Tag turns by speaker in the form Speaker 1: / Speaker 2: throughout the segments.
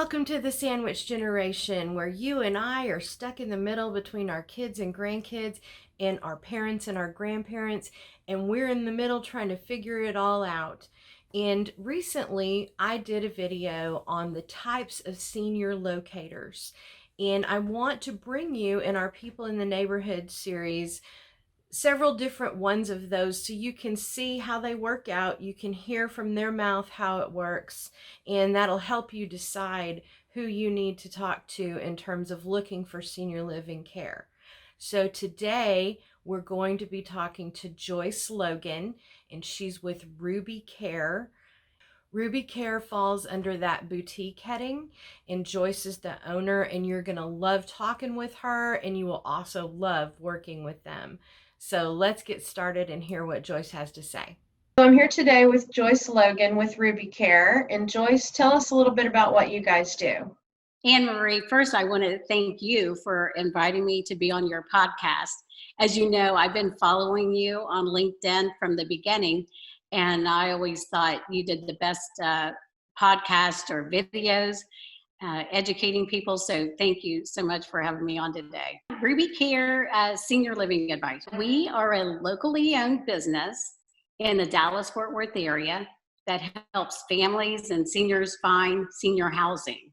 Speaker 1: Welcome to the sandwich generation, where you and I are stuck in the middle between our kids and grandkids and our parents and our grandparents, and we're in the middle trying to figure it all out. And recently I did a video on the types of senior locators, and I want to bring you in our People in the Neighborhood series several different ones of those so you can see how they work out. You can hear from their mouth how it works, and that'll help you decide who you need to talk to in terms of looking for senior living care. So today we're going to be talking to Joyce Logan, and she's with Ruby Care. Ruby Care falls under that boutique heading, and Joyce is the owner, and you're going to love talking with her, and you will also love working with them. So let's get started and hear what Joyce has to say. So I'm here today with Joyce Logan with Ruby Care. And Joyce, tell us a little bit about what you guys do.
Speaker 2: Anne Marie, first I want to thank you for inviting me to be on your podcast. As you know, I've been following you on LinkedIn from the beginning, and I always thought you did the best podcast or videos educating people. So thank you so much for having me on today. Ruby Care Senior Living Advice. We are a locally owned business in the Dallas-Fort Worth area that helps families and seniors find senior housing,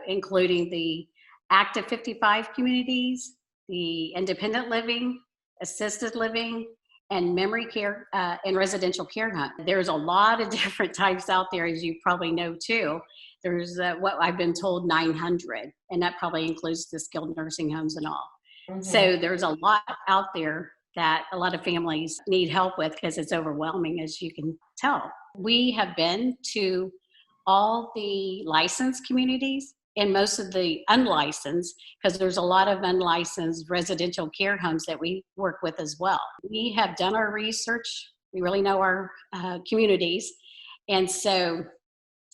Speaker 2: including the active 55 communities, the independent living, assisted living, and memory care and residential care home. There's a lot of different types out there, as you probably know too. There's what I've been told 900, and that probably includes the skilled nursing homes and all. Mm-hmm. So there's a lot out there that a lot of families need help with because it's overwhelming, as you can tell. We have been to all the licensed communities and most of the unlicensed, because there's a lot of unlicensed residential care homes that we work with as well. We have done our research. We really know our communities. And so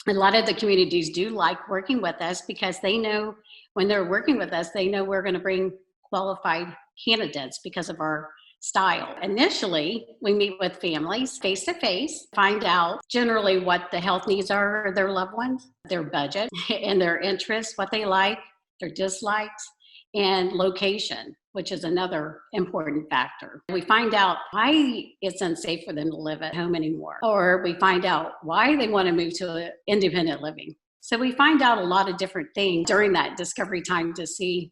Speaker 2: a lot of the communities do like working with us because they know when they're working with us, they know we're going to bring qualified candidates because of our style. Initially, we meet with families face to face, find out generally what the health needs are of their loved ones, their budget and their interests, what they like, their dislikes, and location, which is another important factor. We find out why it's unsafe for them to live at home anymore, or we find out why they want to move to independent living. So we find out a lot of different things during that discovery time to see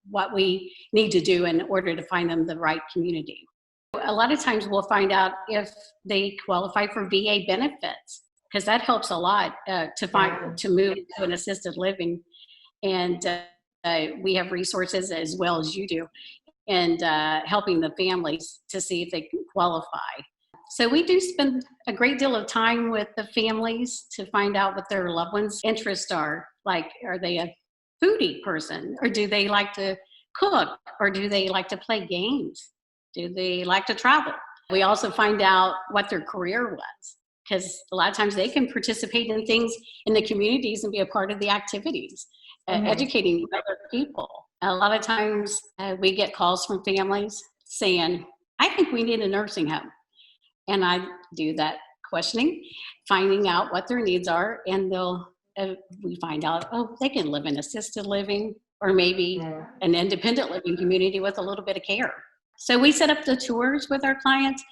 Speaker 2: what we need to do in order to find them the right community. A lot of times we'll find out if they qualify for VA benefits, because that helps a lot to move to an assisted living. And we have resources as well as you do, and helping the families to see if they can qualify. So we do spend a great deal of time with the families to find out what their loved ones' interests are. Like, are they a foodie person, or do they like to cook, or do they like to play games? Do they like to travel? We also find out what their career was, because a lot of times they can participate in things in the communities and be a part of the activities, educating other people. A lot of times we get calls from families saying, I think we need a nursing home. And I do that questioning, finding out what their needs are, and we find out, they can live in assisted living or maybe an independent living community with a little bit of care. So we set up the tours with our clients.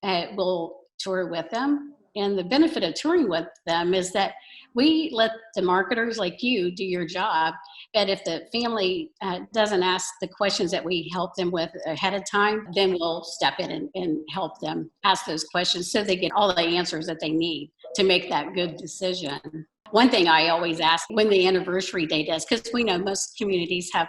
Speaker 2: We'll tour with them. And the benefit of touring with them is that we let the marketers like you do your job. But if the family doesn't ask the questions that we help them with ahead of time, then we'll step in and help them ask those questions so they get all the answers that they need to make that good decision. One thing I always ask when the anniversary date is, because we know most communities have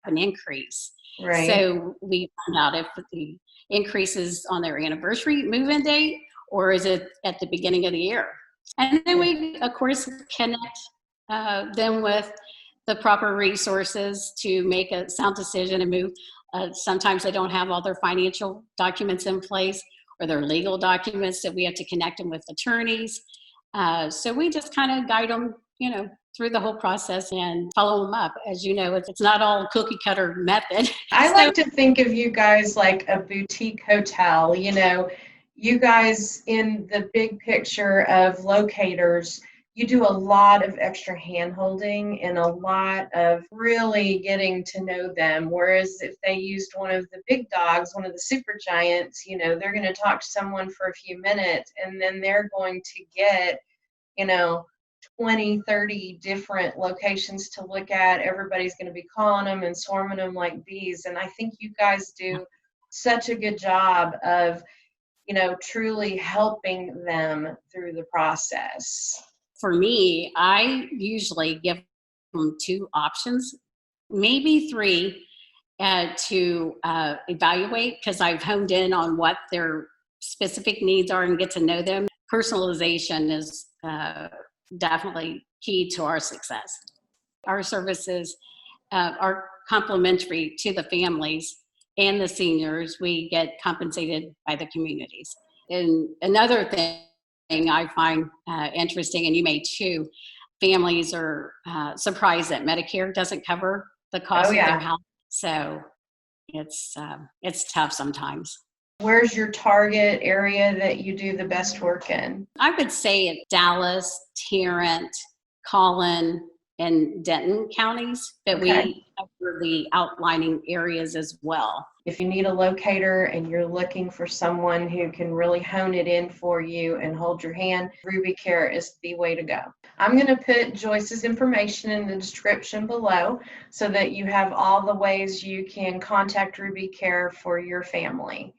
Speaker 2: an increase. Right. So we find out if the increase is on their anniversary move-in date, or is it at the beginning of the year? And then we, of course, connect them with the proper resources to make a sound decision and move. Sometimes they don't have all their financial documents in place or their legal documents, so we have to connect them with attorneys. So we just kind of guide them, through the whole process and follow them up. As you know, it's not all cookie cutter method.
Speaker 1: I like to think of you guys like a boutique hotel. You guys, in the big picture of locators, you do a lot of extra hand holding and a lot of really getting to know them. Whereas if they used one of the big dogs, one of the super giants, they're going to talk to someone for a few minutes and then they're going to get, you know, 20, 30 different locations to look at. Everybody's going to be calling them and swarming them like bees. And I think you guys do such a good job of, truly helping them through the process.
Speaker 2: For me, I usually give them two options, maybe three, to evaluate, because I've honed in on what their specific needs are and get to know them. Personalization is definitely key to our success. Our services are complementary to the families and the seniors. We get compensated by the communities. And another thing I find interesting, and you may too, families are surprised that Medicare doesn't cover the cost of their house. So it's tough sometimes.
Speaker 1: Where's your target area that you do the best work in?
Speaker 2: I would say it's Dallas, Tarrant, Collin, and Denton counties, but we cover the outlining areas as well.
Speaker 1: If you need a locator and you're looking for someone who can really hone it in for you and hold your hand, Ruby Care is the way to go. I'm going to put Joyce's information in the description below so that you have all the ways you can contact Ruby Care for your family.